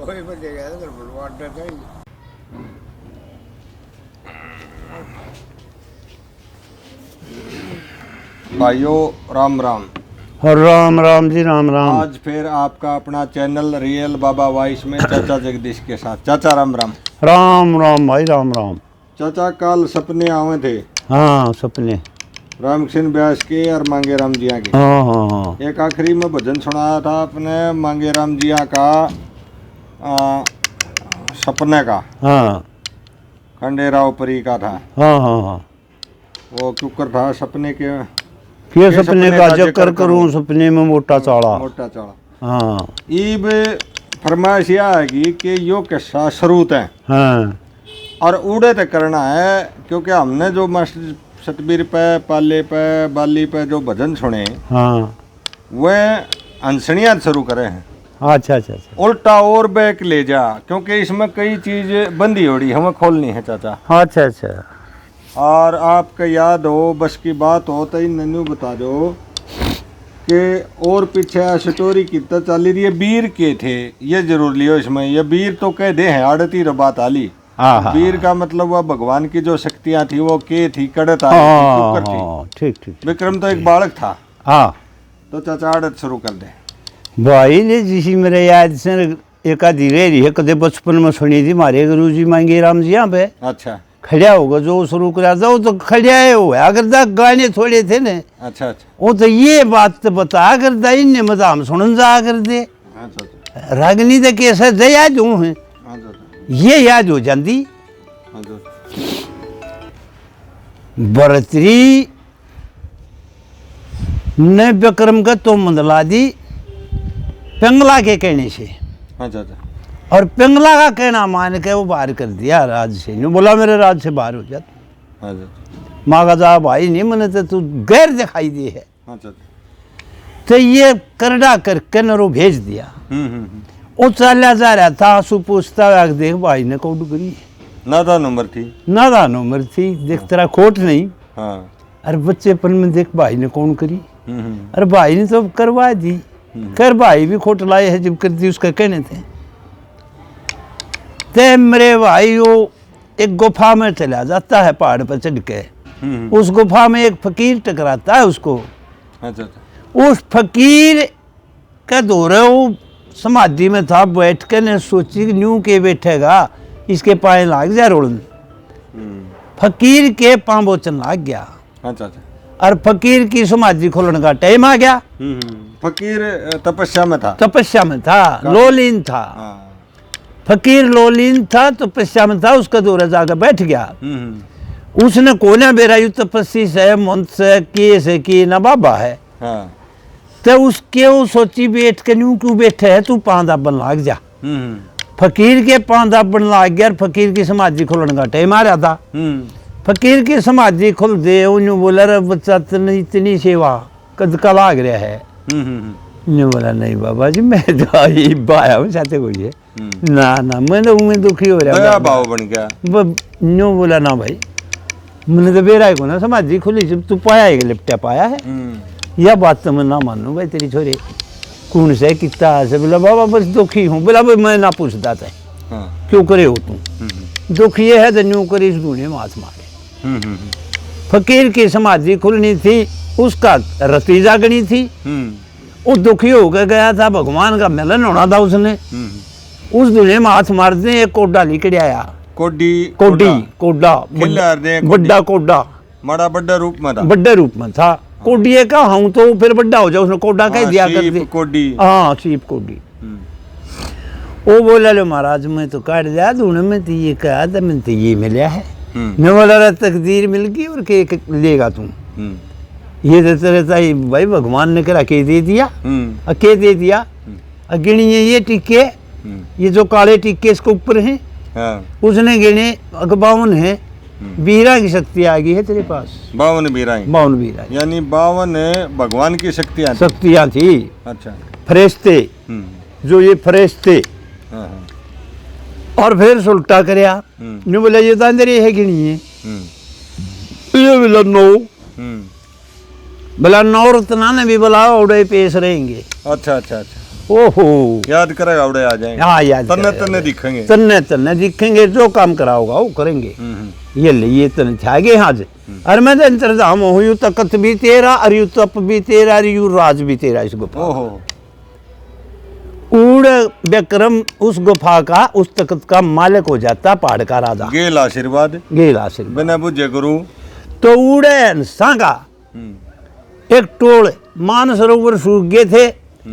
वही बचेगा तो बलवान था ही। भाइयों राम राम। राम राम जी राम राम। आज फिर आपका अपना चैनल रियल बाबा वॉइस में चाचा जगदीश के साथ। चाचा राम राम। राम राम भाई राम राम। चाचा कल सपने आवे थे। हाँ सपने राम किशन व्यास के और मांगे राम जिया के। हाँ हाँ हाँ। एक आखिरी में भजन सुनाया था अपने मांगे राम जिया का सपने का। हाँ खंडेराव परी का था। हाँ हाँ हाँ। वो क्यों था सपने के ये सपने का जिक्र करूँ, सपने में मोटा चाड़ा। मोटा चाड़ा। हाँ ईब फरमाइश यह आएगी कि यो किस्सा शरूत है। हाँ और उड़े तक करना है, क्योंकि हमने जो मास्टर सतबीर पे पाले पे बाली पे जो भजन सुने हाँ वह हंसनियाँ शुरू करे हैं। अच्छा अच्छा अच्छा। उल्टा और बैक ले जा, क्योंकि इसमें कई चीज बंदी हो रही हमें खोलनी है चाचा। अच्छा अच्छा। और आपका याद हो बस की बात हो तो नन्नू बता दो कि और पीछे स्टोरी कितना चली रही है। वीर के थे ये जरूर लियो इसमें। ये वीर तो कह दे हैं आड़ती रबात आली। वीर का मतलब वह भगवान की जो शक्तियां थी वो के थी कड़त थी। ठीक ठीक। विक्रम तो एक बालक था। हाँ तो चाचा आड़त शुरू कर दे भाई ने जिसी मेरे याद से एक आधी रही है कदे बचपन में सुनी थी मारे गुरु जी मांगे राम जी यहाँ पे। अच्छा खड़िया होगा जो शुरू करा था वो तो खड़िया हो अगर तक गाने थोड़े थे ने। अच्छा अच्छा। वो तो ये बात तो बता कर दा इनने मत हम सुन जा कर दे। अच्छा रागनी तो कैसे दे याद हूँ है ये याद हो जाती। बरतरी ने विक्रम का तो मंदला दी पिंगला के कहने से। अच्छा अच्छा। और पिंगला का कहना मान के वो बाहर कर दिया राज से। यूँ बोला मेरे राज से बाहर हो जाता। माँ का जा भाई नहीं मैंने तो तू गैर दिखाई दी है। अच्छा। तो ये करड़ा करके नरो भेज दिया। वो चला जा रहा था आंसू पूछता देख भाई ने कौन करी। नादान उम्र थी। नादान उम्र थी देख तेरा खोट नहीं। हाँ। अरे बच्चेपन में देख भाई ने कौन करी। अरे भाई ने तो करवा दी। कर भाई भी खोट लाए है जब कर दी उसका कहने थे। ते मेरे भाई वो एक गुफा में चला जाता है पहाड़ पर चढ़ के। उस गुफा में एक फकीर टकराता है उसको। अच्छा। उस फकीर का दौरे वो समाधि में था बैठ के ने सोची न्यू के बैठेगा इसके पाए लाग जा रोड़न। फकीर के पाँव बोचन लाग गया। अच्छा अच्छा। और फकीर की समाधि खोलने का टाइम आ गया। फकीर तपस्या में था। तपस्या में था लोलीन था। फकीर लोलीन था तपस्या में था। उसका दौरा जाकर बैठ गया। उसने कोने बेरा यू तपस्या से मंत्र से किए से की ना बाबा है। तो उसके वो सोची बैठ के न्यू क्यों बैठे है तू पांदा बन लाग जा। फकीर के पांदा बन लाग गया। फकीर की समाधि खोलने का टाइम आ रहा था। फकीर की समाधि खुल दे उन्होंने बोला रे बच्चा तेने इतनी सेवा कद का लाग रहा है। ने बोला नहीं बाबा जी मैं तो आया हूँ चाहते कोई है ना ना मैं तो उम्मीद दुखी हो रहा भाव बन गया। न्यू बोला ना भाई मैंने तो बेरा को ना समाधि खुली जब तू पाया है लिपटा पाया है। यह बात तो मैं ना मानू भाई तेरी छोरे कौन से कितना से। बोला बाबा बस दुखी हूँ। बोला भाई मैं ना पूछता था क्यों करे हो तू दुख ये है तो न्यू करे इस दूने माथ मारे। फकीर की समाधि खुलनी थी उसका रती जागनी थी। वो दुखी होकर गया था भगवान का मिलन होना था उसने। उस दूल्हे में हाथ मारते एक कोडा निकल आया। कोडा बड्डा कोडा बड़ा बड्डा रूप में था। बड्डे रूप में था। कोडिये का हूँ तो फिर बड्डा हो जाए उसने कोडा कह दिया कर दे। हाँ सीप कोडी। वो बोला लो महाराज मैं तो काट दिया दूने में तो ये कहा था मैं तो ये मिला है। मैं बोला रहा तकदीर मिल गई और के लेगा तू ये देते रहता है भाई भगवान ने करा के दे दिया। के दे दिया गिनिए ये टिक्के ये जो काले टिक्के इसके ऊपर हैं। उसने गिने 52 है। बीरा की शक्ति आ गई है तेरे पास। 52 बीरा यानी 52 भगवान की शक्तियाँ थी। अच्छा फरिश्ते जो ये फरिश्ते। और फिर सुल्टा करया ने बोला ये तो अंदर है गिनी है। ये बोला 9 बोला 9 रत्ना ने भी बोला उड़े पेश रहेंगे। अच्छा अच्छा अच्छा। ओहो याद करेगा उड़े आ जाएंगे। हाँ याद तन्ने करेगा। तन्ने दिखेंगे। तन्ने तन्ने दिखेंगे, जो काम कराओगा वो करेंगे। ये ले ये तन छागे हाँ जे। अरे मैं तो इंतजाम हो यू तकत भी तेरा और यू तप भी तेरा और यू राज भी तेरा इस गुफा। ओहो उड़ विक्रम उस गुफा का उस तकत का मालिक हो जाता, पहाड़ का राजा। गेल आशीर्वाद गेल आशीर्वाद। बिना बुझे गुरु। तो उड़े सांगा एक टोल मानसरोवर सूख गए थे,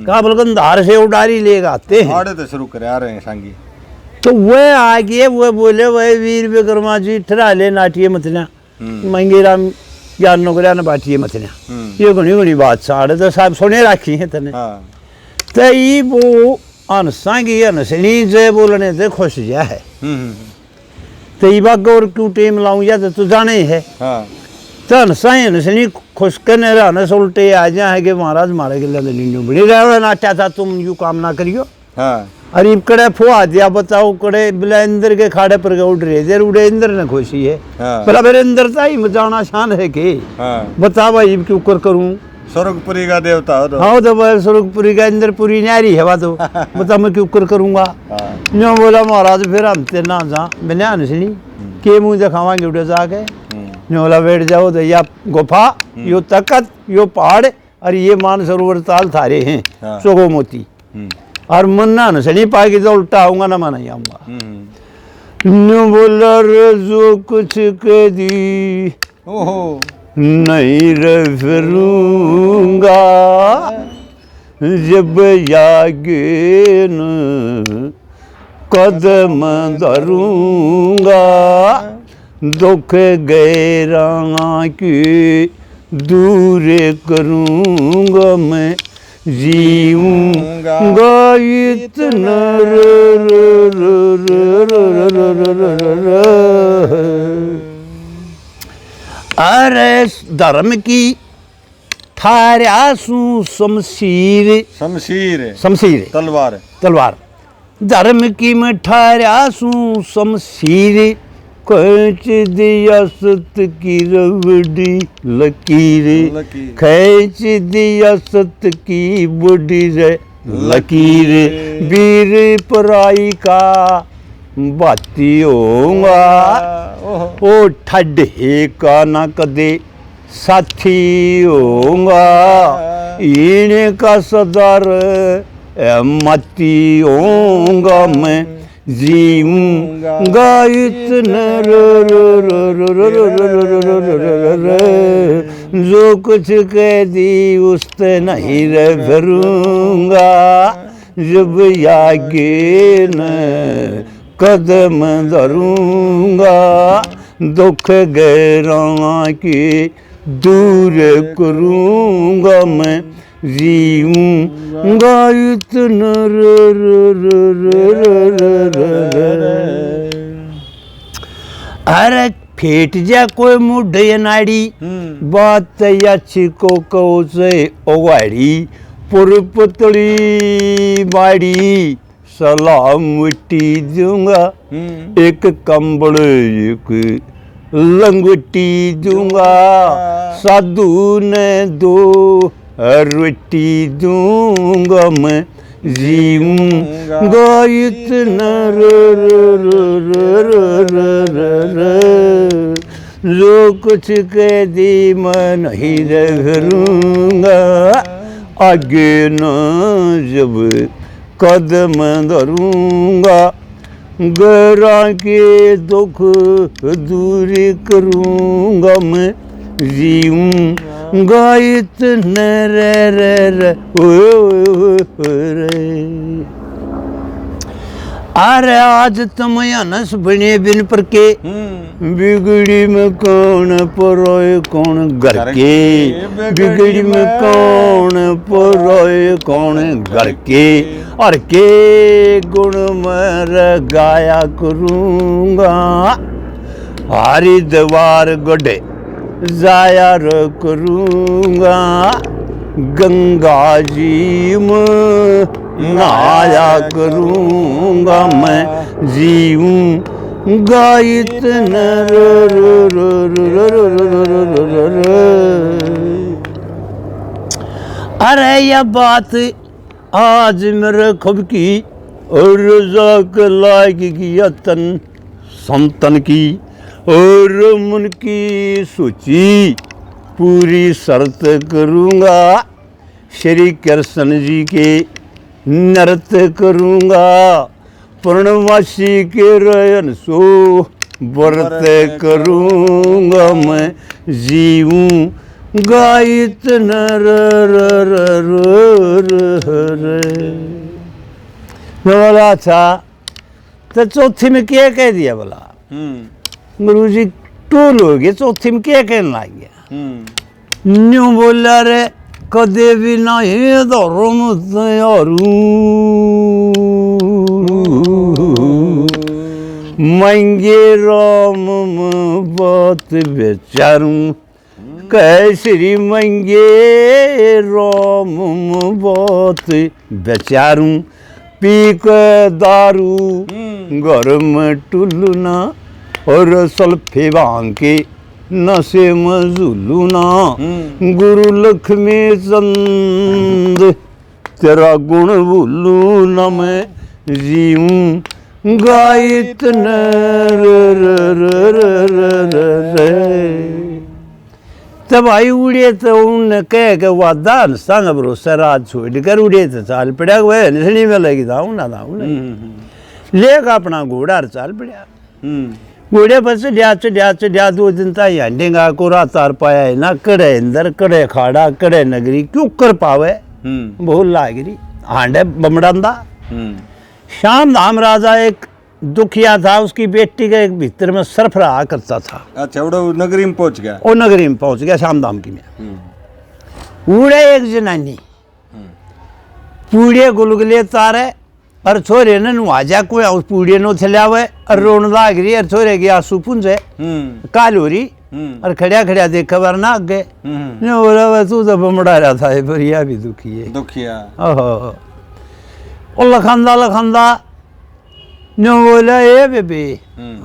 काबल गंधार से उड़ारी ले आते हैं। आड़े तो शुरू करे आ रहे हैं सांगी। तो वह आगे वह बोले वह वीर विक्रमा जी ठहरा ले नाटिए मतना मंगेराम ज्ञान नौकरिया न बाटिए मतना। ये घनी घनी बात साढ़े तो साहब सुने रखी है तने। हाँ तई वो अनसांगी अनसनी जे बोलने से खुश जा है। तई बाग और क्यों टेम लाऊं या तो तू जाने ही है। हाँ तो अनसाई अनसनी खुश करने रहने से उल्टे आ जाए कि महाराज मारे के लिए नींदू बड़ी रहा नाचा था तुम यू काम ना करियो। हाँ अरे कड़े फुआ दिया बताओ कड़े बिला इंदर के खाड़े पर उड़ रहे देर उड़े इंदर ने खुशी है। हाँ भला मेरे इंदर था ही मचाना शान है के। हाँ बता भाई क्यों कर करूं। स्वर्गपुरी का देवता हो तो। हाँ तो भाई स्वर्गपुरी का इंदरपुरी न्यारी है तो बता मैं क्यों कर करूंगा। हाँ न्यो बोला महाराज फिर हम ते ना जा मैंने अनसनी के मुंह दिखावांगे उड़े जाके। न्यो बोला बैठ जाओ तो या गुफा यो तकत यो पहाड़ और ये मानसरोवर ताल थारे हैं। हाँ। सोगो मोती और मन्ना नसनी पाएगी तो उल्टा आऊंगा ना मैं नहीं आऊंगा। न्यू बोला रे जो कुछ कह दी ओहो नहीं रे फिरूंगा जब यागे न कदम धरूंगा दुख गैरा की दूर करूंगा मैं जीऊंगा इतना अरे धर्म की ठार्यासू शमशीर शमशीर शमशीर तलवार तलवार धर्म की मैं ठार्यासू शमशीर खींच दिया सत की रवड़ी लकीर खींच दिया सत की बुढ़ी रे लकीर वीर पराई का बाती होगा ओ ठड्डे का ना कदे साथी होगा इन्हें का सदार मती होगा मैं जीऊंगा इतना जो कुछ कह दी उससे नहीं रह फिरूंगा जब आगे न कदम धरूंगा दुख गैरा की दूर करूंगा मैं जीऊंगा इतना अरे फेट जा कोई मुढ़े नाड़ी बात अच्छी को कहो से ओवाड़ी पुरपतड़ी बाड़ी सलाम मिट्टी दूंगा एक कंबल एक लंगटी दूंगा साधु ने दो रोटी दूंगा मैं जीऊंगा इतना जो कुछ कह दी मैं नहीं रहूंगा आगे न जब कदम धरूंगा गैरा के दुख दूर करूंगा मैं जीऊंगा इतना अरे आज तुम अनस बने बिन पर के बिगड़ी में कौन परोए कौन घर के बिगड़ी में कौन परोए कौन घर के और के गुण में गाया करूंगा हरिद्वार गढ़े जाया करूंगा गंगा जी में नहाया करूंगा मैं जीऊंगा इतना अरे यह बात आज मेरे खब की और रजाक लाएगी तन संतन की और मन की सूची पूरी शर्त करूँगा श्री कृष्ण जी के नृत्य करूँगा पूर्णमासी के रयन सो व्रत करूँगा मैं जीऊँ गायत नर बोला अच्छा तो चौथी में क्या कह दिया बोला गुरु जी टोल हो गया चौथी में क्या कहने लग गया न्यू बोला रे कदे भी नहीं धर्म तैयारू मंगे राम बात बेचारू कैसरी मंगे राम बात बेचारू पी के दारू घर में टुलना और सल्फे भांग के नशे में झुलूना गुरु लक्ष्मी चंद तेरा गुण भूलू न मैं जीऊँ गायत तब आई उड़े तो उन कह के वादा संग भरोसा रात छोड़ कर उड़े तो चाल पड़ा वह निसली में लगी था ना लेगा अपना घोड़ा चाल पड़ा घोड़े पर चढ़िया 2 दिन तक हंडेगा कोरा तार पाया है ना कड़े अंदर कड़े खाड़ा कड़े नगरी क्यों कर पावे बहुत लागरी हांडे बमड़ांदा श्याम धाम राजा एक दुखिया था उसकी बेटी के भीतर में सर्फ रहा करता था अच्छा वो नगरी में पहुंच गया वो नगरी में पहुंच गया श्याम धाम की में उड़े एक जनानी पूड़े गुलगुले तारे और छोरे ने नुआजा को उस पूड़े नो थलावे और रोन लाग रही और छोरे की आंसू पुंजे काल हो रही और खड़िया खड़िया देखा वरना आगे ने बोला तू तो बमड़ा रहा था भरिया भी दुखिया ओहो और लखंदा ने बोला ए बेबी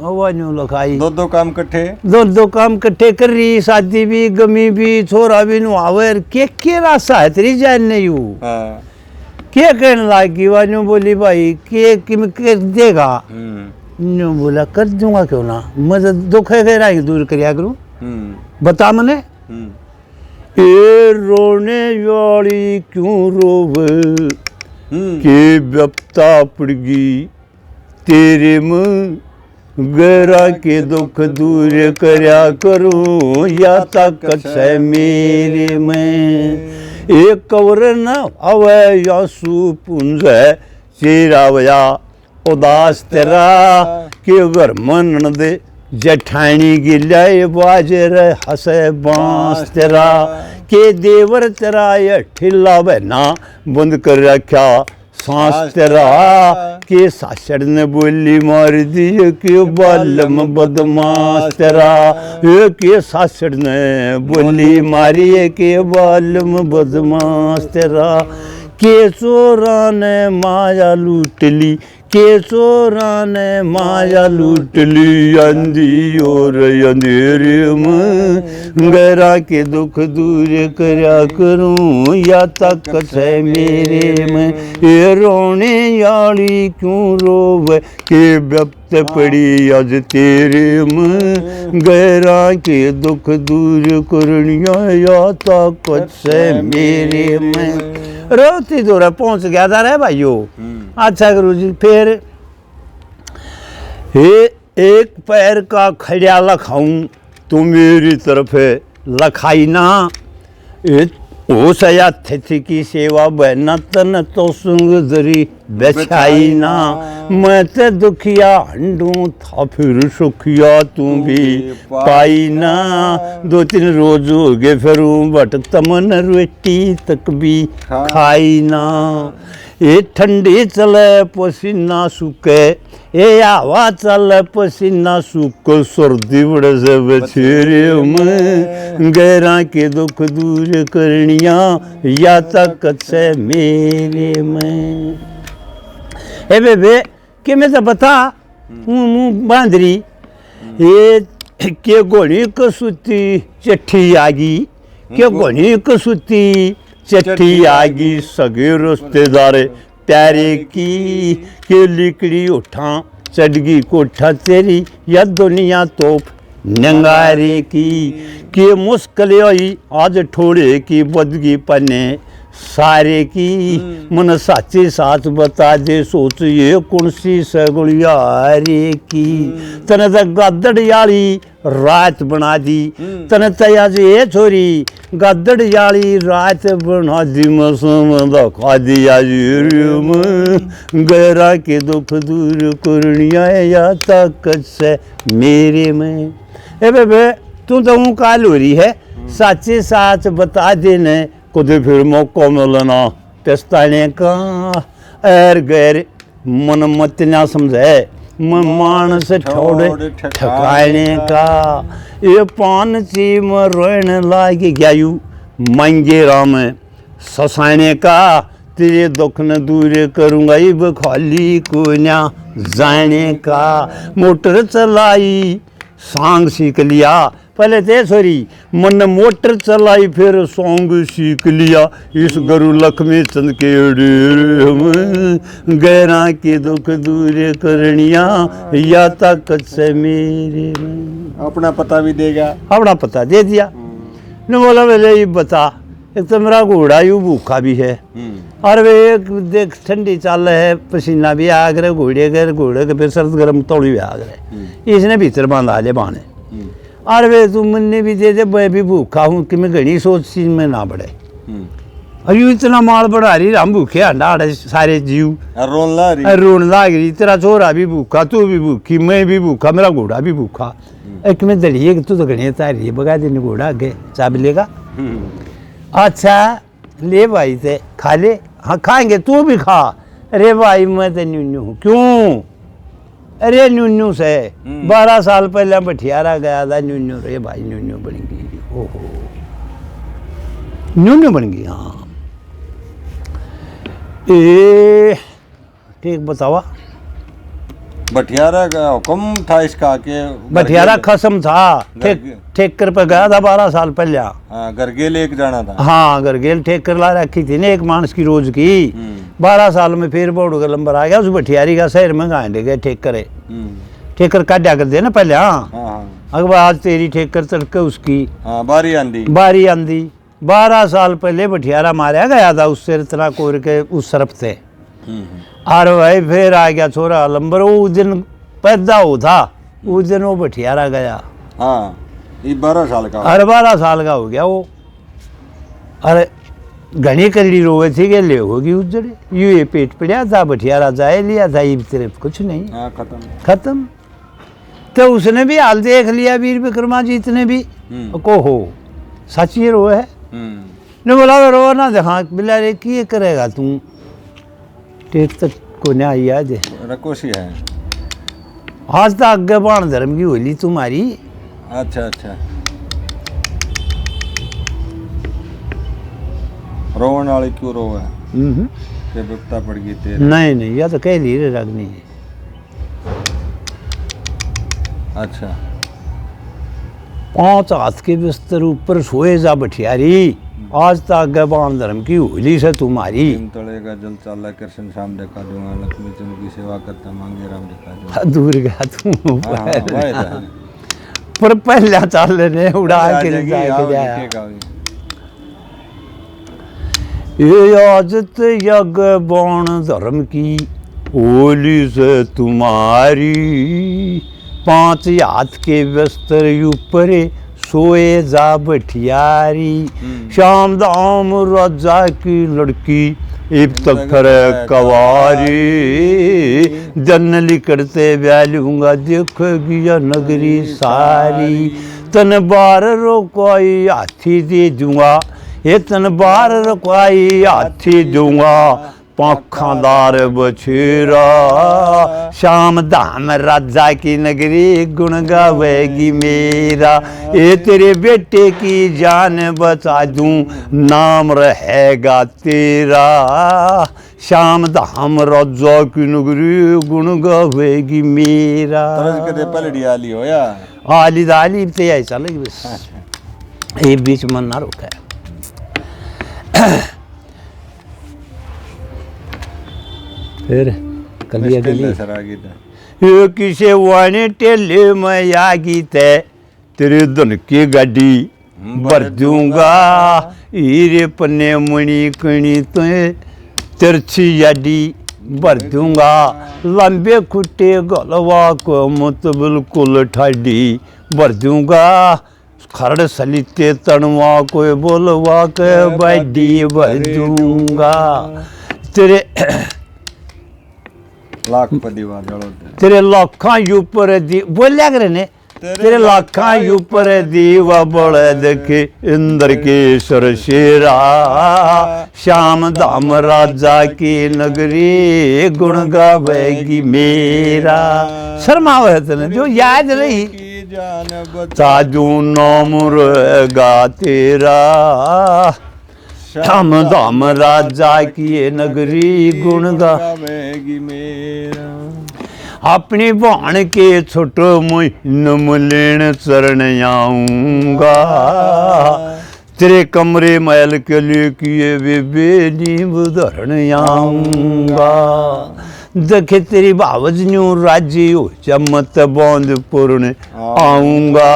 वो न्यू लखाई दो काम इकट्ठे दो काम इकट्ठे कर रही शादी भी गमी भी छोरा भी नुआवे के रास्ता है तेरी जान नहीं हूँ क्या कहने लगी वानू बोली भाई के किम कर देगा न्यू बोला कर दूंगा क्यों ना मदद दुख है दूर करिया करूं बता मने ए रोने वाली क्यों रोवे के व्यपता पड़गी तेरे में गहरा के दुख दूर करया करूं या ताकत है मेरे में एक कवर न अवै यासु पुंज चेरावया उदास तेरा के घर मन दे जठानी गिलाए बाजर हसे बांस तेरा के देवर तेरा ये ठिल्ला बहना बंद कर रखा सांस तेरा के सासड़ ने बोली मार दी के बालम बदमाश तेरा के सासड़ ने बोली मारी के बालम बदमाश तेरा के चोरा ने माया लूट ली के चोरा ने माया लूट ली अंधी और अंधेरे में गहरा के दुख दूर करया करूं या ताकत है मेरे में ये रोने याली क्यों रोवे के व्यक्त पड़ी आज तेरे में गहरा के दुख दूर करनिया या ताकत है मेरे में रोती दूर पहुंच गया था रे भाइयों अच्छा गुरु जी फिर एक पैर का खड़िया लखाऊं तो मेरी तरफ लखाई ना ओ सया थी की सेवा बहना तन तो सुंग दरी बेचाई ना मैं ते दुखिया हंडू था फिर सुखिया तू भी पाई ना 2-3 रोज हो गए फिर बट तमन रोटी तक भी खाई ना ये ठंडी चले पसीना सूखे ये हवा चले पसीना सूखे सर्दी बड़े से बछेरे में गहरा के दुख दूर करनिया या ताकत से मेरे में ए बेबे कि मैं तो बता मुँह बांध रही ये के गोली कसुती चिट्ठी आ गई के गोली कसुती चिट्ठी आगी सगे रिश्तेदारे प्यारे की के लिकड़ी उठा चढ़गी कोठा तेरी या दुनिया तोप नंगारे की के मुश्किल आई आज ठोड़े की बदगी पने सारे की मन साचे साथ बता दे सोच ये कौन सी सगुलियारे की तने तक गदड़ याली रात बना दी तने तया ये छोरी गदड़ याली रात बना दी मौसम दखा दिया गहरा के दुख दूर करनिया या ताकत से मेरे में ए बेबे तू तो हूँ काल हो रही है साचे साथ बता देने खुद फिर मौका मिलना पछताने का एर गैर मन मत ना समझे मन मानस ठोड़े ठकाने का ये पान ची में रोने लागे गयायु मंगे राम ससाने का तेरे दुख न दूर करूँगा इब खाली को ना जाने का मोटर चलाई सांग सीख लिया पहले ते सॉरी मन मोटर चलाई फिर सॉन्ग सीख लिया इस गुरु लक्ष्मी चंद के गैरा के दुख दूर करनिया या ताकत से मेरे में अपना पता भी देगा अपना पता दे दिया ने बोला मेरे ये बता एक तो मेरा घोड़ा यूँ भूखा भी है और वे एक देख ठंडी चाल है पसीना भी आ गया घोड़े के फिर सर्द गर्म तोड़ी भी आ गए इसने भीतर बांधा ले बाने और वे तुम मन्ने भी दे दे मैं भी भूखा हूँ कि मैं घनी सोच चीज में ना बढ़े और यूँ इतना माल बढ़ा रही हम भूखे अंडा सारे जीव रोन लाग रही तेरा छोरा भी भूखा तू भी भूखी मैं भी भूखा मेरा घोड़ा भी भूखा एक में दलिए तू तो घनी तारी बगा देने घोड़ा आगे चाब लेगा अच्छा ले भाई थे खा ले हाँ खाएंगे तू भी खा अरे भाई मैं तो न्यून्यू हूँ क्यों अरे न्यून्यू से 12 साल पहले बठियारा गया था न्यून्यू रे भाई न्यून्यू बन गई ओहो न्यून्यू बन गई हाँ ए ठीक बतावा बठियारा का हुक्म था इसका के बठियारा खसम था ठेकर पे गया था 12 साल पहले गरगेल एक जाना था हाँ गरगेल ठेकर ला रखी थी ना एक मानस की रोज की 12 साल में फिर बोर्ड का नंबर आ गया उस बठियारी का शहर में गांडे गए ठेकर काटा कर दे ना पहले हाँ अगर आज तेरी ठेकर तड़के उसकी बारी आंदी 12 साल पहले बठियारा मारा गया था उससे इतना कोर के उस सरफ से और भाई फिर आ गया छोरा लंबर उस दिन पैदा हो था उस दिन वो बठियारा गया हाँ ये 12 साल का अरे 12 साल का हो गया वो अरे घनी कलड़ी रोवे थी कि ले होगी उजड़े यूँ ये पेट पड़ा था बठियारा जाए लिया था ये सिर्फ कुछ नहीं खत्म तो उसने भी हाल देख लिया वीर विक्रमा जीत ने भी को हो सच ये रोए है ने बोला रो ना देखा बिला रे की करेगा तू टेट तक को ना याद है रकोसी है आज तक आगे बाण धर्म की होली तुम्हारी अच्छा रोवन वाली क्यों रोवा के बिपता पड़ गई तेरे नहीं या तो कह ली रे रगनी अच्छा 5 हाथ के बिस्तर ऊपर सोए जा बठियारी आज तक बाण धर्म की होली से तुम्हारी तड़ेगा जल चाला कृष्ण शाम देखा दूंगा लक्ष्मी चंद की सेवा करता मांगे राम दिखा दूंगा दूर गया तू पर पहला चाल ने उड़ा के जाया ये आजत यज्ञ बाण धर्म की होली से तुम्हारी 5 हाथ के बिस्तर ऊपर सोए जा बठियारी शाम दाम राजा की लड़की इब तक करे कवारी जनली करते बैलूंगा देखोगी या नगरी सारी तन बार रोकोई हाथी दे दूंगा ये तन बार रोकोई हाथी दूंगा पंखादार बछेरा शाम धाम राजा की नगरी गुण गावेगी मेरा ये तेरे बेटे की जान बचा दूं नाम रहेगा तेरा शाम धाम राजा की नगरी गुण गावेगी मेरा पलड़ी आली हो या आली दाली ते ऐसा लगी बस ये बीच मन ना रोका है फिर कलिया गली सर आगे था यो किसे वाने टेले में आगी ते तेरे धन की गाड़ी भर दूंगा हीरे पन्ने मणि कणी तो तिरछी याडी भर दूंगा लंबे खुट्टे गलवा को मत बिल्कुल ठाडी भर दूंगा खरड़ सलिते तनवा को बोलवा के बाडी भर दूंगा तेरे लाख परिवार जड़ो तेरे लाखा ऊपर दी बोलिया करे ने तेरे लाखा ऊपर दीवा बड़े देखे इंद्र के शेरा श्याम धाम राजा की नगरी गुण गावेगी मेरा शर्मावे तने जो याद रही ताजू नाम रहेगा तेरा श्याम धाम राजा की नगरी गुण गावेगी मेरा अपनी भाण के छोटो मुइन लेन चरण आऊंगा तेरे कमरे महल के लिए किए बेबे नींब धरण आऊंगा देखे तेरी बावज न्यू राजी हो चमत बौंद पूर्ण आऊंगा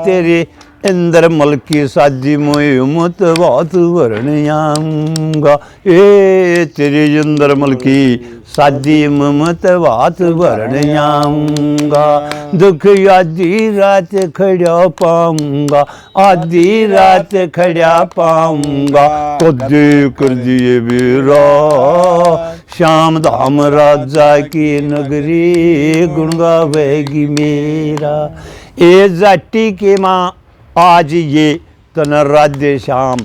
तेरे इंद्र मल की साजी मोह मत बात वरण आऊंगा ए तेरे इंद्र मल की साजी मत बात वरण आऊंगा दुख आधी रात खड़ा पाऊंगा आधी रात खड़ा पाऊंगा तो दे कर दिए बेरा श्याम धाम राजा की नगरी गुण गावेगी मेरा ए जाटी के माँ आज ये तन राज्य श्याम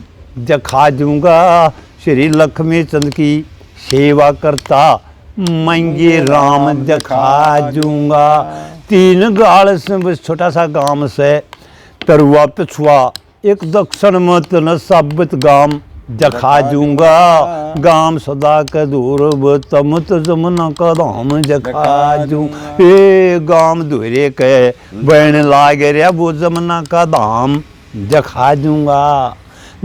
दिखा दूंगा श्री लक्ष्मी चंद की सेवा करता मंगे राम दिखा दूंगा तीन गाल से बस छोटा सा गांव से तरुआ पिछुआ एक दक्षिण में तन साबित गांव दिखा दूंगा गांव सदा के दूर तमत जमुना का धाम दिखा दूं ए गांव दूरे के बहन लागे रे वो जमुना का धाम दिखा दूंगा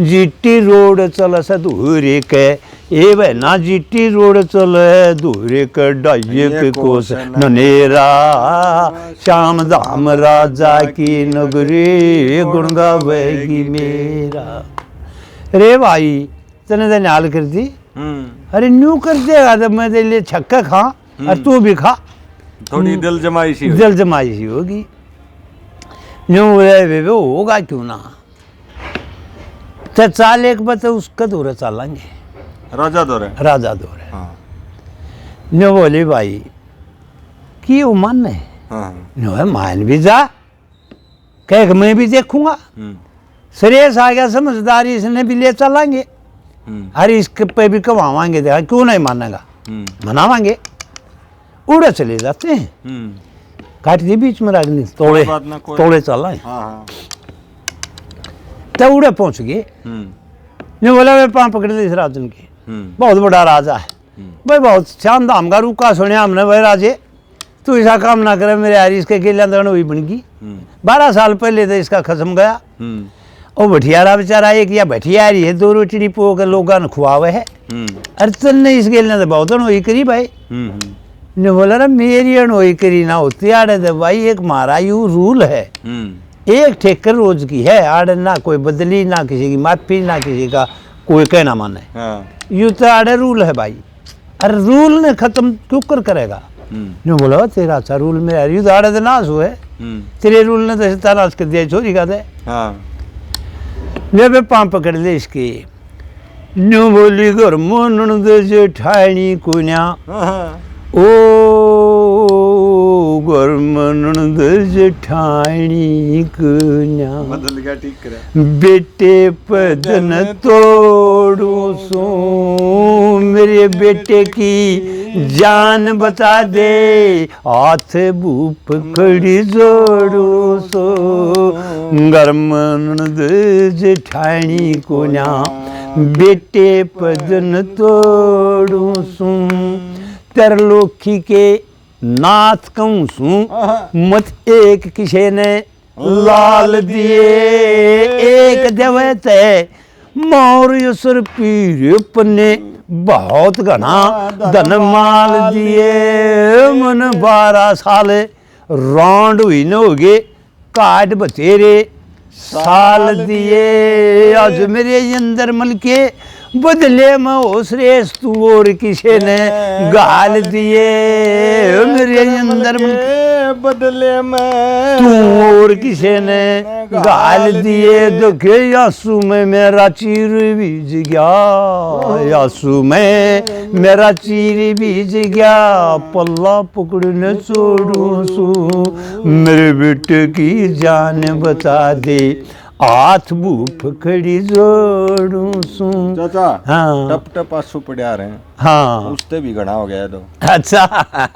जीटी रोड चल से दूरे के ए बहना जीटी रोड चल दूरे के डाइये के कोस ननेरा श्याम धाम राजा की नगरी गुण गावेगी मेरा रे भाई तने तो नाल कर दी अरे न्यू कर देगा तो मैं तेरे लिए छक्का खा और तू भी खा थोड़ी दिल जमाई सी होगी न्यू वे होगा क्यों ना तो चाल एक बात उसका दौरा चालेंगे राजा दौरे हाँ। न्यू बोले भाई की उमन है न्यू है मान भी जा कह मैं भी देखूंगा श्रेयस आ गया समझदारी इसने भी ले चलेंगे अरे इसके पे भी कमावाएंगे देखा क्यों नहीं मानेगा मनावाएंगे उड़े चले जाते हैं काट दी बीच में रागनी तोड़े चला तब उड़े पहुंच गए ने बोला वे पाँव पकड़ दे इस राजन की बहुत बड़ा राजा है भाई बहुत श्याम धाम का रूका सुने हमने भाई राजे तू ऐसा काम ना करे मेरे यार इसके गेलिया हुई बन गई 12 साल पहले तो इसका खत्म गया और भटियारा बेचारा एक या भटियारी है 2 रोटी पो के लोग खुआवे है अरे ने इस गेल ने तो बहुत अनोई करी भाई ने बोला ना मेरी अनोई करी ना होती आड़े तो भाई एक मारा यू रूल है एक ठेकर रोज की है आड़े ना कोई बदली ना किसी की माफी ना किसी का कोई कहना माने यू तो आड़े रूल है भाई अरे रूल ने खत्म क्यों कर करेगा ने बोला तेरा अच्छा रूल मेरा यू तो आड़े तो नाश हुए तेरे रूल ने तो तनाश कर दिया चोरी का दे वे पाँव पकड़ ले इसके न्यू बोली घर मोन जेठानी कुन्या ओ घर मन जेठानी कुन्या बेटे पदन तोड़ू सो मेरे बेटे की जान बता दे हाथ भूप खड़ी जोड़ू सो गर्मन जेठानी को ना बेटे पदन तोड़ू सू तरलोकी के नाथ कहूँ सू मत एक किसे ने लाल दिए एक देवत है मौर्य सर पीर पन्ने बहुत घना धन माल दिए मन 12 साल रौंड हुई न हो गए काट बतेरे साल दिए आज मेरे अंदर मल के बदले में हो श्रेष्ठ तू और किसे ने गाल दिए मेरे अंदर मल के बदले में तू और किसे ने गाल दिए दुखे यासू में मेरा चीर बीज गया यासू में मेरा चीर बीज गया पल्ला पकड़ने छोड़ू सू मेरे बेटे की जान बता दे हाथ बूफ खड़ी जोड़ू सू चाचा हाँ टप टप आंसू पड़ा रहे हैं हाँ उससे भी घना हो गया तो अच्छा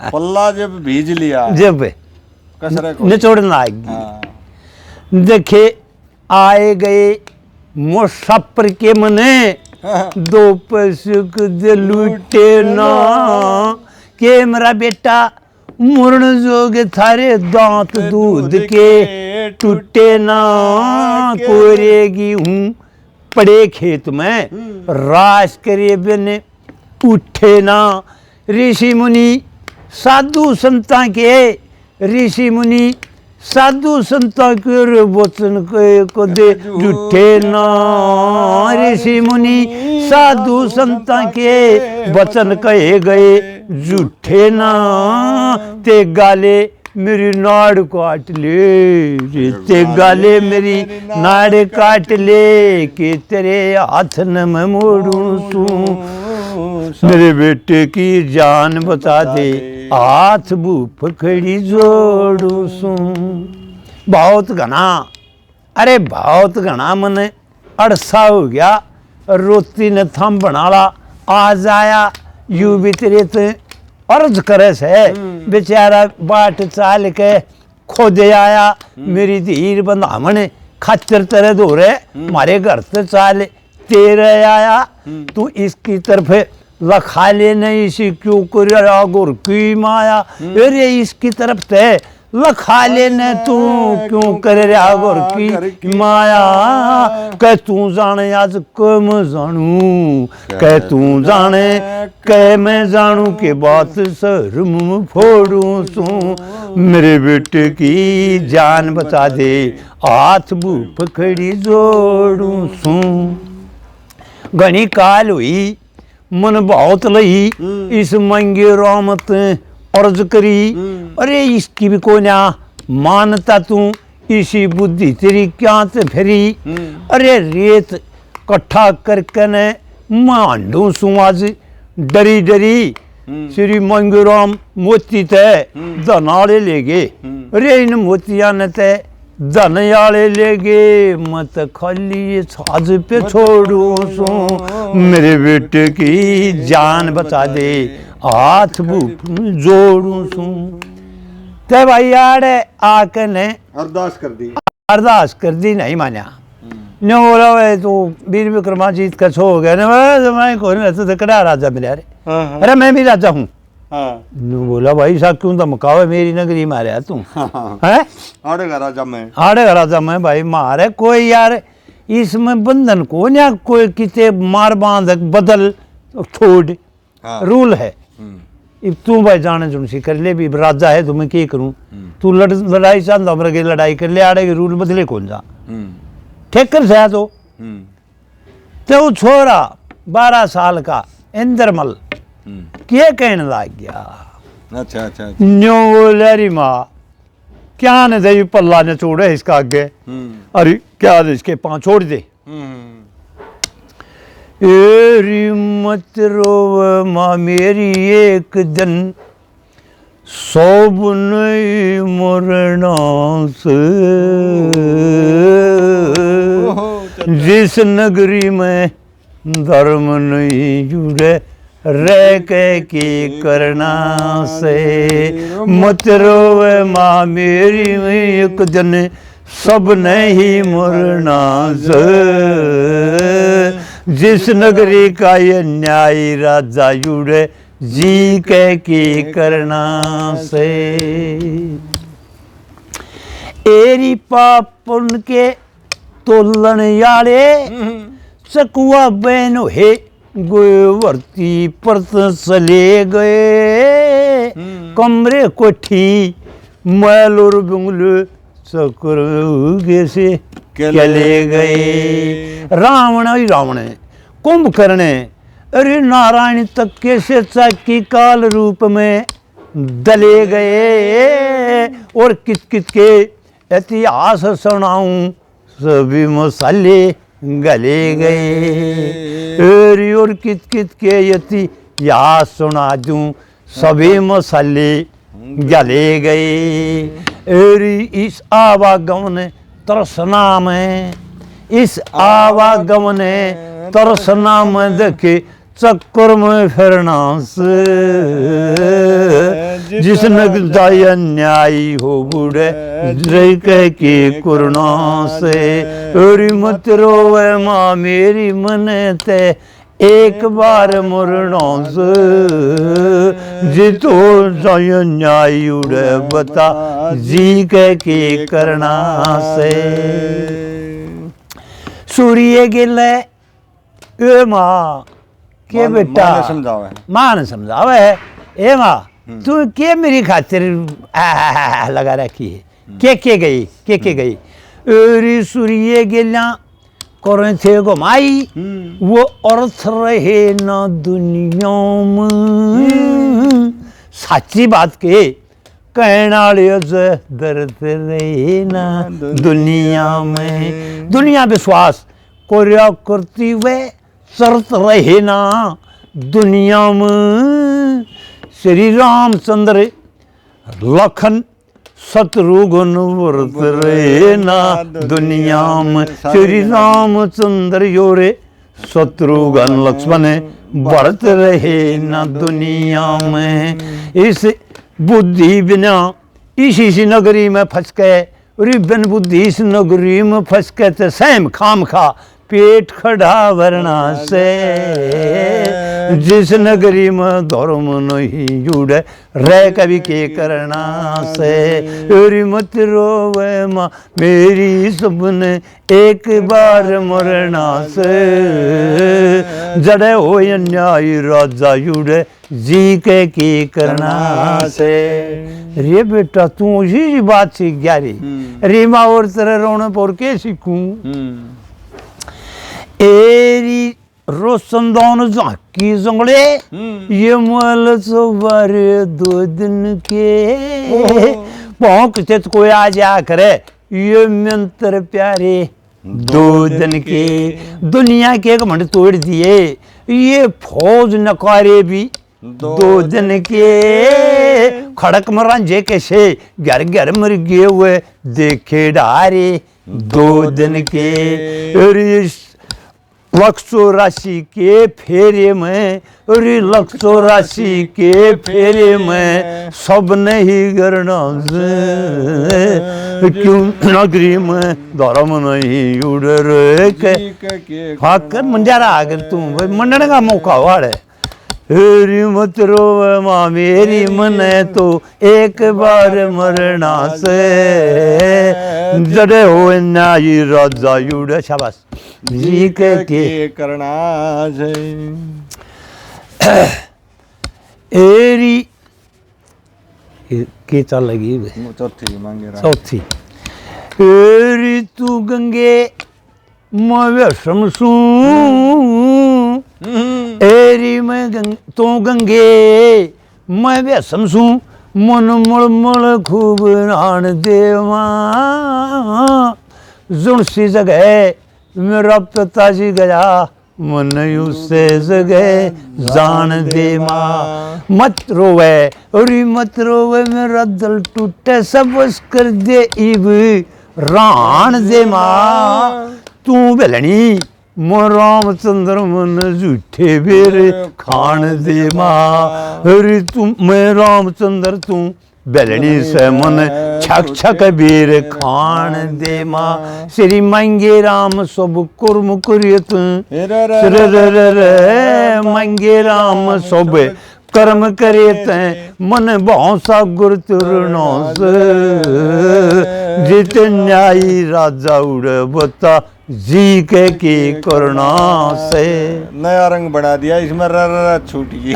पल्ला जब भीज लिया जब कसरे को निचोड़ना आएगी हाँ देखे आए गए मुसाफिर के मने दो पैसे दे लूटे ना के मेरा बेटा मुरण जोग थारे दांत दूध के टूटे ना कोरेगी हूँ पड़े खेत में रास करे बने उठे ना ऋषि मुनि साधु संता के ऋषि मुनि साधु संता के वचन को दे झूठे ना ऋषि मुनि साधु संता के वचन कहे गए झूठे ना ते गाले मेरी नाड़ काट ले ते गाले मेरी नाड़ काट ले कि तेरे हाथ न मैं मोड़ू सू मेरे बेटे की जान बता दे हाथ बूफ खड़ी जोड़ू सू बहुत घना अरे बहुत घना मने अड़सा हो गया रोटी ने थम बनाला आज आया यू भी तेरे ते अर्ज करे से बेचारा बाट चाल के खोदे आया मेरी धीर बंधामण खच्चर तेरे दौरे मारे घर से चाल तेरे आया तू इसकी तरफ लखा ले नहीं इसी क्यों कर गोर की माया अरे इसकी तरफ ते लखा लेने तू क्यों कर रहा गोर की माया कह तू जाने आज कम जानू कह तू जाने कह मैं जानू के बात सर मुंह फोड़ू सू मेरे बेटे की जान बता दे हाथ बूफ खड़ी जोड़ू सू घनी काल हुई मन बहुत लही इस मंगे रामत अर्ज करी अरे इसकी भी को ना मानता तू इसी बुद्धि तेरी क्या ते फेरी अरे रेत कट्ठा करके ने मांडू सू आज डरी डरी श्री मंगूराम मोती ते धनाले ले गए अरे इन मोतिया ने ते धन आले ले गए मत खाली छाज पे छोड़ू सू मेरे बेटे की जान बचा दे हाथ बूट जोड़ू सू ते भाई यार आके ने अरदास कर दी नहीं मान्या न बोला वे तो वीर विक्रमाजीत का छो हो गया ना मैं कोई नहीं तो कड़ा राजा मिला अरे मैं भी राजा हूँ बोला भाई साहब क्यों धमकावे मेरी नगरी मारे तू है आड़े का राजा मैं भाई मारे कोई यार इसमें बंधन को ना कोई किते मार बांध बदल छोड़ रूल है तू भाई जाने जुनसी कर ले भी राजा है तुम्हें क्या करूं तू लड़ाई चाहता हमारे के लड़ाई कर ले आड़े के रूल बदले कौन जा ठेकर से तो छोरा 12 साल का इंद्रमल क्या कहने लग गया अच्छा न्यो बोले माँ क्या ने दे पल्ला ने छोड़े इसका आगे अरे क्या दे इसके पांव छोड़ दे एरी मत रोव माँ मेरी एक दिन सोब नहीं मरना से जिस नगरी में धर्म नहीं जुड़े रह के की करना से मत रोवे माँ मेरी एक दिन सब नहीं मरना से जिस नगरी का ये न्याय राजा जुड़े जी के की करना से एरी पाप उनके तोलन यारे सकुआ बहन है गोवर्ती परत चले गए कमरे कोठी मैल और बंगले चक्कर से चले गए। रावण ही रावण है कुंभकर्ण अरे नारायण तक के से चाकी काल रूप में दले गए और कित कित के इतिहास सुनाऊं सभी मसाले गले गए और कित कित के इतिहास सुना दूं सभी मसाले गले गए। इस आवागमन तरसना में इस आवागमन तरसना में देखे चक्कर में फिरना से जिसने दाया न्यायी हो बूढ़े कह के कुरना से अरे मत रोवे माँ मेरी मन ते एक बार मरना से जितो दाया न्यायी उड़े बता जी कह के करना से। सूर्य गिले ए माँ के बेटा माँ ने समझावा है ए माँ तू के मेरी खातिर लगा रखी है के गई अरे सूर्य गिला करें थे घुमाई वो अर्थ रहे ना दुनिया में सच्ची बात के कहना दर्द रहे ना दुनिया में। दुनिया विश्वास कोरिया करती वे शर्त रहे ना दुनिया में। श्री रामचंद्र लखन शत्रुघ्न व्रत रहे ना दुनिया में। श्री रामचंद्र योरे शत्रुघ्न लक्ष्मण व्रत रहे ना दुनिया में। इस बुद्धि बिना इसी नगरी में फंस गए बिन बुद्धि इस नगरी में फंस गए तो सहम खाम खा पेट खड़ा वरना से। जिस नगरी में धर्म नहीं जुड़े रह कभी के करना से। मत रोवे माँ मेरी सपने एक बार मरना से। जड़े हो अन्यायी राजा जुड़े जी के करना से। रे बेटा तू उसी बात सीख गया रे रे माँ और तेरे रोने पर के सीखूं। एरी रोशनदान झांकी जंगले ये मल सवारे 2 दिन के पहुंचते तो कोई आ जा करे ये मंत्र प्यारे 2 दिन के। दुनिया के घमंड तोड़ दिए ये फौज नकारे भी 2 दिन के। खड़क मरांजे कैसे घर घर मर गए हुए देखे डारे 2 दिन के। लक्षो राशि के फेरे में लक्षो राशि के फेरे में सब नहीं करना क्यों नगरी में धर्म नहीं उड़ रहे के फाकर मंजारा अगर तू मंडने का मौका वाड़े मत रोवे माँ मेरी मन तो एक बार मरना से। जड़े हो न्यायी राजा युड़ शाबाश जी के करना एरी के चल लगी चौथी मांगे चौथी एरी तू गंगे मैं समसू एरी में तो गंगे मैं वे समसू मन मल खूब रान देवा। जुड़सी जगह मेरा पिताजी गया मन उससे जगह जान दे माँ। मत रोवे अरे मत रोवे मेरा दिल टूटे सब कर दे इब रान दे माँ। तू बेलनी मो रामचंद्र मन झूठे बेर खान दे माँ। अरे तुम मैं रामचंद्र तू बेलनी से मन छक छक बेर खान दे माँ। श्री मांगे राम सब कुर्म कुरियत मांगे राम सब कर्म करे तैं मन बहुसा गुर तुरनो जित न्यायी राजा उड़ बता जी के की करुणा से नया रंग बना दिया इसमें, र छूट गई।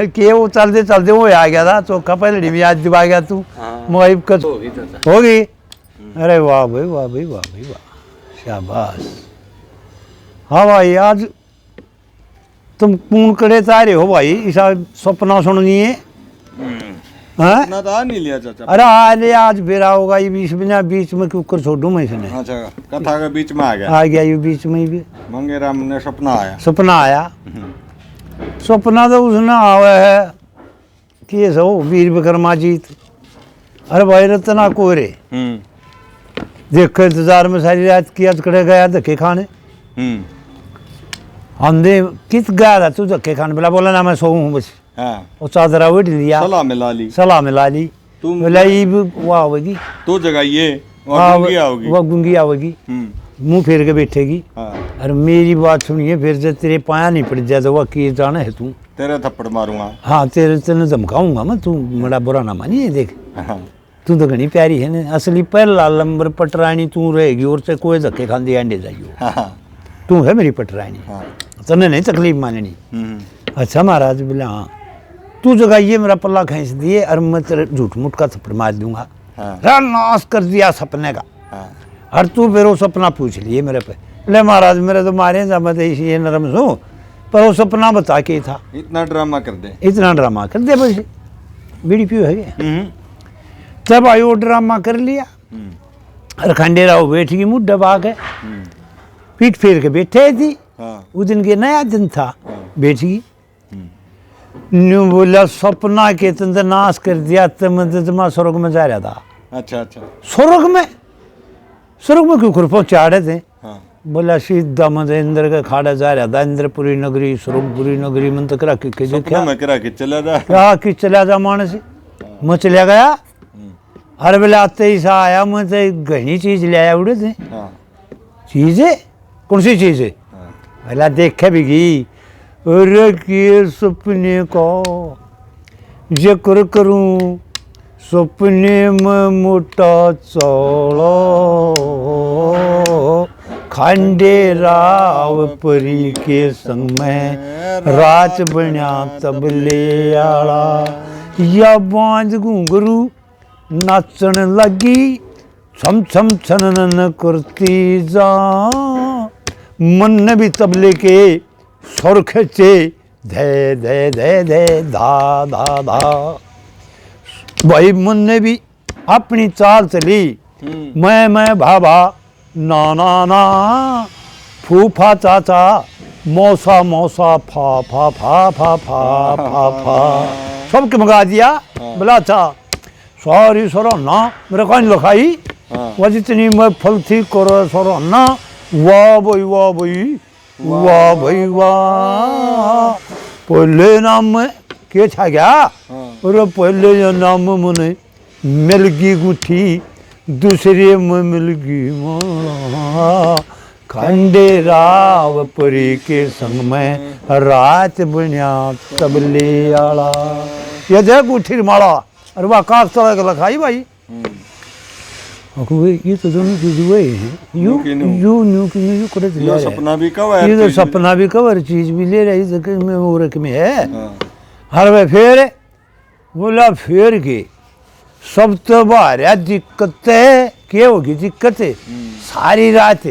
के वो चलते चलते वो आ गया था चौका पहले भी आज दिवा गया तू मुआइब कर होगी। अरे वाह भाई वाह भाई वाह भाई वाह, शाबाश। हाँ भाई आज तुम कौन करे तारे हो भाई, ऐसा सपना सुननी है। हाँ? ना तो आ नहीं लिया चाचा। अरे आले आज बेरा होगा ये बीच में क्यों कर छोड़ू मैं इसने। अच्छा कथा के बीच में आ गया ये बीच में भी मंगेराम ने सपना आया। सपना तो उसने आवा है कि ये सो वीर विक्रमाजीत। अरे भाई रतना कोरे देखो इंतजार में सारी रात किया खड़े गया धक्के खाने। हमने कित गया था तू धक्के खाने, बोला ना मैं सो हूँ बस। वो चादरा उठ लिया, सलाह मिला ली बोला ये वो आवेगी तो जगाइए वो गुंगी आवेगी मुंह फेर के बैठेगी। अरे मेरी बात सुनिए, फिर जब तेरे पाया नहीं पड़ जाए तो वह की जाना है तू, तेरे थप्पड़ मारूंगा। हाँ तेरे धमकाऊंगा मैं, तू बड़ा बुरा ना मानिए। देख तू तो घनी प्यारी है ना, असली पहला नंबर पटरानी तू रहेगी और से कोई धक्के खांदी अंडे जाइयो। तू है मेरी पटरानी, तने नहीं तकलीफ माननी। अच्छा महाराज बोला हाँ तू जगाइए मेरा पल्ला खींच दिए और मैं तेरे झूठ मूठ का थप्पड़ मार दूंगा। नाश कर दिया सपने का। और तू फिर वो सपना पूछ लिए मेरे पे, ले महाराज मेरे तो मारे जा मैं ये नरम सो, पर वो सपना बता के था। इतना ड्रामा कर दे बस बीड़ी पियो है। तब आई वो ड्रामा कर लिया और खंडेराव बैठ गई मुँह दबा के, पीठ फेर के बैठे थी। उस दिन के नया दिन था, बैठ गई न्यू बोला सपना के तुमने नाश कर दिया, तुम स्वर्ग में जा रहा था। अच्छा स्वर्ग में क्यों कर पहुंचा रहे थे। बोला सीधा मत इंद्र का खाड़ा जा रहा था, इंद्रपुरी नगरी स्वर्गपुरी नगरी मन तक चला जा मानस मैं चला गया। हर बेला आते ही सा आया मैं तो घनी चीज ले आया उड़े थे। चीज है कौन सी चीज है बोला देखे भी गई। अरे किए सपने का जिक्र करूं सपने में मोटा चौड़ा खंडेराव परी के संग में रात बन्या तबले आला, या बांझ घुंघरू नाचन लगी छम छम छनन करती जा, मन ने भी तबले के सुर खचे धे धे धे धे धा धा धा। भाई मन ने भी अपनी चाल चली, मैं भाभा ना ना ना, फूफा चाचा मौसा मौसा फा फा फा फा फा फा फा सबके मंगा दिया। बोला अच्छा सारी सराहना मेरे को लिखाई वह जितनी मैं फल थी करो सराहना। वाह भाई वाह भाई वाह भाई वाह। पहले नाम में के छा गया और पहले जो नाम मुने मिल गई गुठी, दूसरे में मिल गई माँ खंडेराव परी के संग में रात बन्या तबले आला। ये देख गुठी माला अरे वाह काश तरह का लखाई भाई। ये तो दोनों चीज हुए हैं यू करे ये सपना भी कवर, ये तो सपना भी कवर चीज भी ले रही में मूर्ख में है। हर वे फिर बोला फिर के सब तो बाहर दिक्कत है क्या होगी दिक्कत है। सारी रात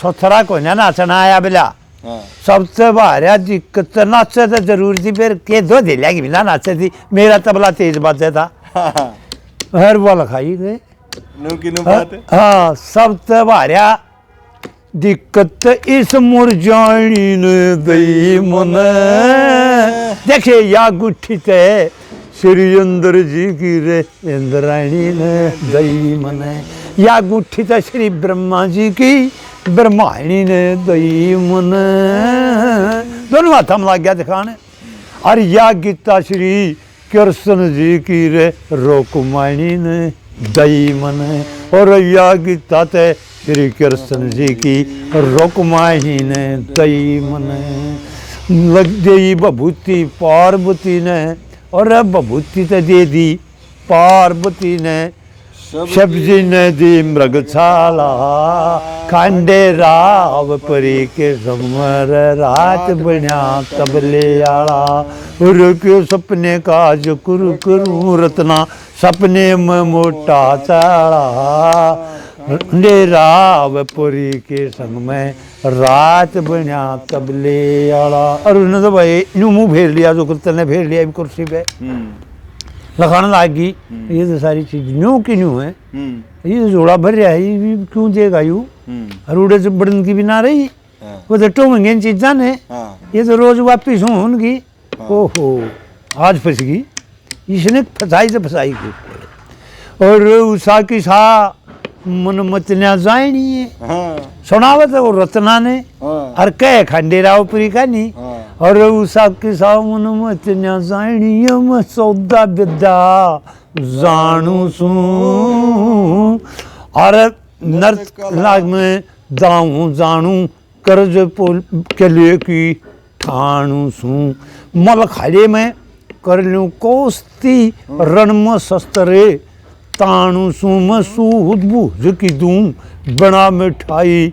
सथरा को नाचना आया बोला सब तो बाहर दिक्कत नाचे तो जरूर थी, फिर के दो दिलिया की बिना नाचे थी, मेरा तबला तेज बाजे था। हर वो लखाई गए हाँ सब तो बाहरिया दिक्कत इस मुरझानी ने दई मन। देखे या गुठी ते श्री इंद्र जी की रे इंद्राणी ने दई मन, या गुठी ते श्री ब्रह्मा जी की ब्रह्माणी ने दई मन। दोनों हाथ हम लग गया दिखाने। और या गीता श्री कृष्ण जी की रे रोकुमाणी ने दई मन, और या गीता ते श्री कृष्ण जी की रोकुमाही ने दई मन। लग गई बभूति पार्वती ने, और बभूति ते दे दी पार्वती ने सब्जी ने दी मृगशाला खांडे राव परी के समर रात बन्या तबले आला और क्यों सपने का जो करूं रत्ना सपने में मोटा चाला खांडे राव परी के संग में रात बन्या तबले आला। और उन्होंने तो भाई यूं मुंह फेर लिया जो कुत्ते ने फेर लिया कुर्सी पे लखाने लग गई। ये तो सारी चीज न्यू की न्यू है। ये तो जोड़ा भर रहा है ये भी क्यों देगा यू और उड़े से बड़न की भी ना रही वो तो टोमेंगे चीजा ने ये तो रोज वापिस हूँ उनकी। ओहो आज फंस गई इसने फसाई से फसाई को और उषा की सा मन मचना जानी है सुनावत है वो रत्ना ने और कह खंडेराव पुरी का नहीं और उषा के सामन मचना जानी मैं सौदा विद्या जानू सू और नर्त लाग में दाऊ जानू कर्ज पुल के लिए की ठाणू सू मल खाले में कर लूं कोस्ती रण में शस्त्रे ताणु सुम सूद बूझ की दूं बना मिठाई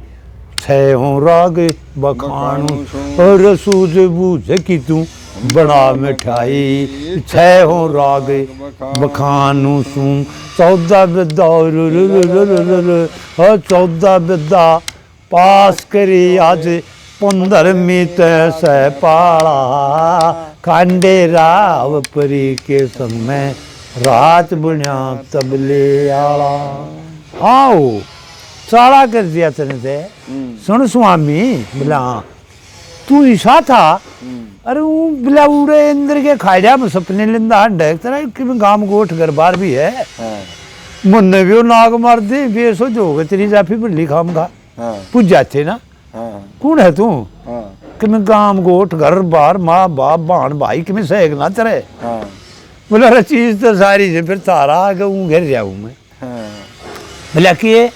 छो राग बखाणु और सूझ बूझ की दूं बना मिठाई छो राग बखाणु सू 14 विद्या 14 विद्या पास करी आज 15वीं से पाला खांडे राव परी के संग में रात बन्या तबले आला। आओ साड़ा कर दिया तेने से सुन स्वामी बिला तू ईसा था अरे वो बिला उड़े इंद्र के खाड़ा में सपने लिंदा डेक तेरा कि में गांव गोठ घर बार भी है मुन्ने भी नाग मार दे बेसो जोगे तेरी जाफी बल्ली खाम का पूछ जाते ना कौन है तू कि मैं गांव गोठ घर बार माँ बाप बाण भाई कि मैं सहग ना तेरे बोला चीज तो सारी से फिर तारा आगे घर जाऊँ मैं बोला कि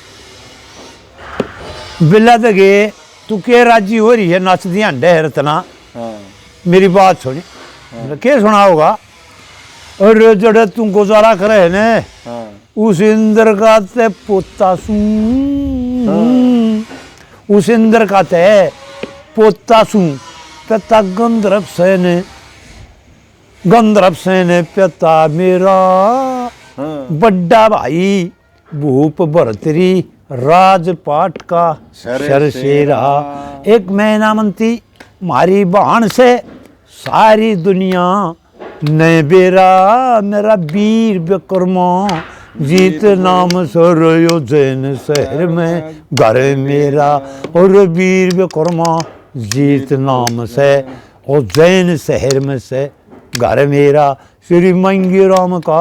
बिल्ला तो गए तू के राजी हो रही है नच दिया अंडे रतना मेरी बात सुनी क्या सुना होगा और जड़े तू गुजारा करे ने उस इंद्र का ते पोता सू उस इंद्र का ते पोता सू पिता गंधर्व सेन पिता मेरा बड्डा भाई भूप भरतरी राजपाट का सरसेरा एक महीना मनती मारी बहन से सारी दुनिया ने बेरा मेरा वीर विक्रमा जीत नाम सरयो जैन शहर में घर मेरा और वीर विक्रमा जीत नाम से और जैन शहर में से घर मेरा श्री मंगी राम का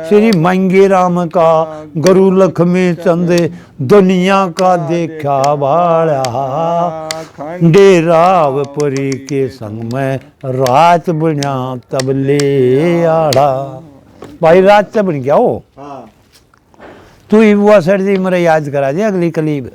श्री मंगी राम का गुरु लक्ष्मी चंद दुनिया का देखा बाड़ा डेराव परी के संग में रात बन्या तबले आड़ा। भाई रात से बन गया हो तू ही बुआ सर्दी मेरे याद करा दे अगली कलीब।